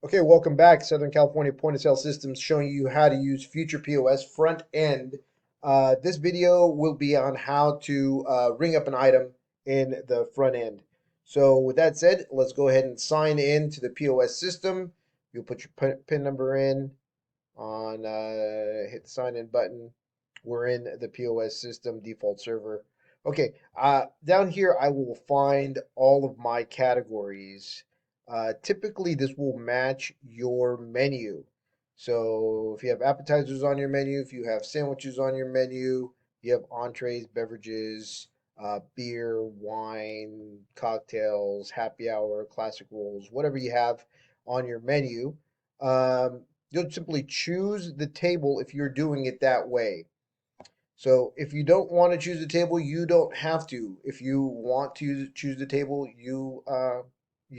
Okay, welcome back. Southern California Point of Sale Systems showing you how to use Future POS front end. This video will be on how to ring up an item in the front end. So with that said, let's go ahead and sign in to the POS system. You'll put your PIN number in on, hit the sign in button. We're in the POS system default server. Okay, down here I will find all of my categories. Typically, this will match your menu. So if you have appetizers on your menu, if you have sandwiches on your menu, you have entrees, beverages, beer, wine, cocktails, happy hour, classic rolls, whatever you have on your menu. You'll simply choose the table if you're doing it that way. So if you don't want to choose the table, you don't have to. If you want to choose the table, you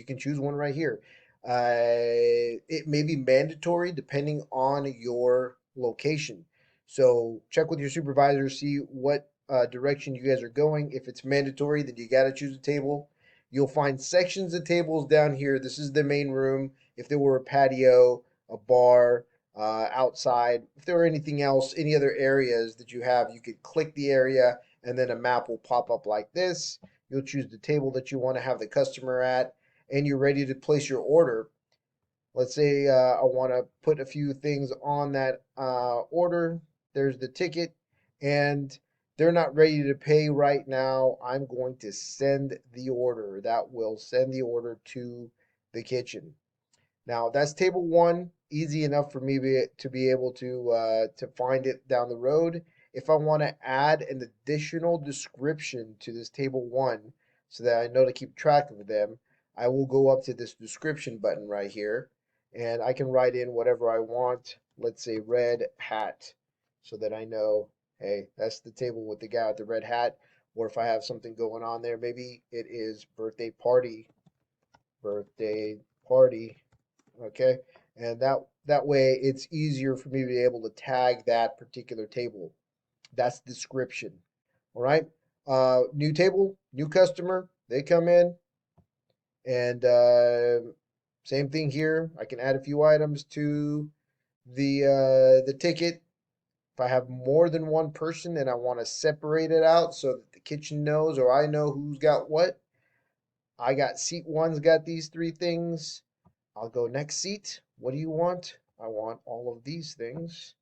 can choose one right here. It may be mandatory depending on your location. So check with your supervisor, see what direction you guys are going. If it's mandatory, then you got to choose a table. You'll find sections of tables down here. This is the main room. If there were a patio, a bar, outside. If there were anything else, any other areas that you have, you could click the area and then a map will pop up like this. You'll choose the table that you want to have the customer at and you're ready to place your order. Let's say I want to put a few things on that order. There's the ticket and they're not ready to pay right now. I'm going to send the order. That will send the order to the kitchen. Now that's table one, easy enough for me to be able to find it down the road. If I want to add an additional description to this table one, so that I know to keep track of them, I will go up to this description button right here, and I can write in whatever I want. Let's say red hat, so that I know, hey, that's the table with the guy with the red hat. Or if I have something going on there, maybe it is birthday party. Okay, and that way it's easier for me to be able to tag that particular table. That's description. All right. New table, new customer. They come in, and same thing here. I can add a few items to the ticket. If I have more than one person and I want to separate it out so that the kitchen knows or I know who's got what, I got seat one's got these three things. I'll go next seat. What do you want? I want all of these things.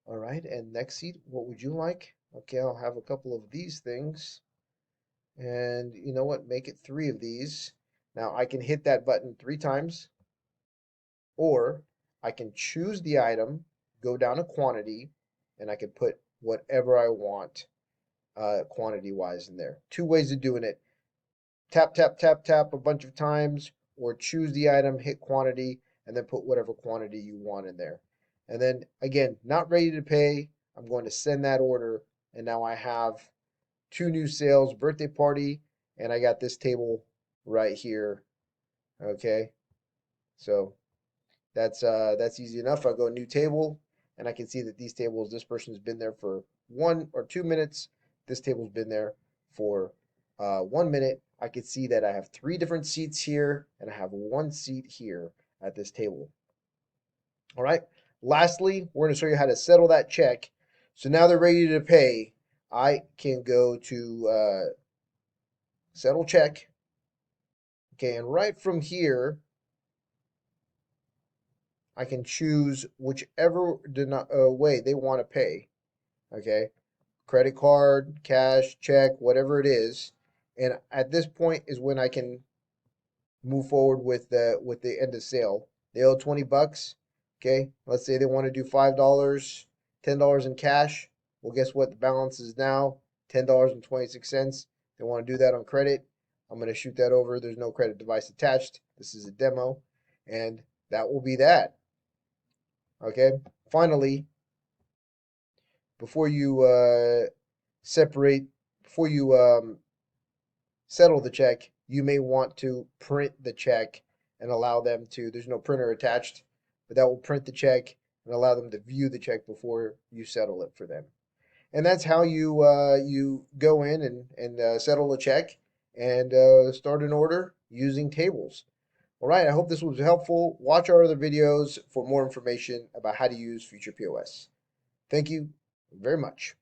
All right. And next seat, what would you like? Okay, I'll have a couple of these things. And you know what? Make it three of these. Now I can hit that button three times, or I can choose the item, go down to quantity, and I can put whatever I want quantity wise in there. Two ways of doing it. Tap, tap, tap, tap a bunch of times, or choose the item, hit quantity, and then put whatever quantity you want in there. And then again, not ready to pay. I'm going to send that order, and now I have two new sales, birthday party, and I got this table right here. Okay, so that's easy enough. I go new table, and I can see that these tables, this person's been there for 1 or 2 minutes. This table's been there for 1 minute. I can see that I have three different seats here, and I have one seat here at this table. All right. Lastly, we're going to show you how to settle that check. So now they're ready to pay. I can go to settle check. Okay, and right from here, I can choose whichever way they want to pay. Okay, credit card, cash, check, whatever it is. And at this point is when I can move forward with the end of sale. They owe 20 bucks. Okay, let's say they want to do $5, $10 in cash. Well, guess what? The balance is now $10.26. They want to do that on credit. I'm going to shoot that over. There's no credit device attached. This is a demo, and that will be that. Okay. Finally, before you separate, before you settle the check, you may want to print the check and allow them to. There's no printer attached, but that will print the check and allow them to view the check before you settle it for them. And that's how you go in and settle a check and start an order using tables. All right, I hope this was helpful. Watch our other videos for more information about how to use Future POS. Thank you very much.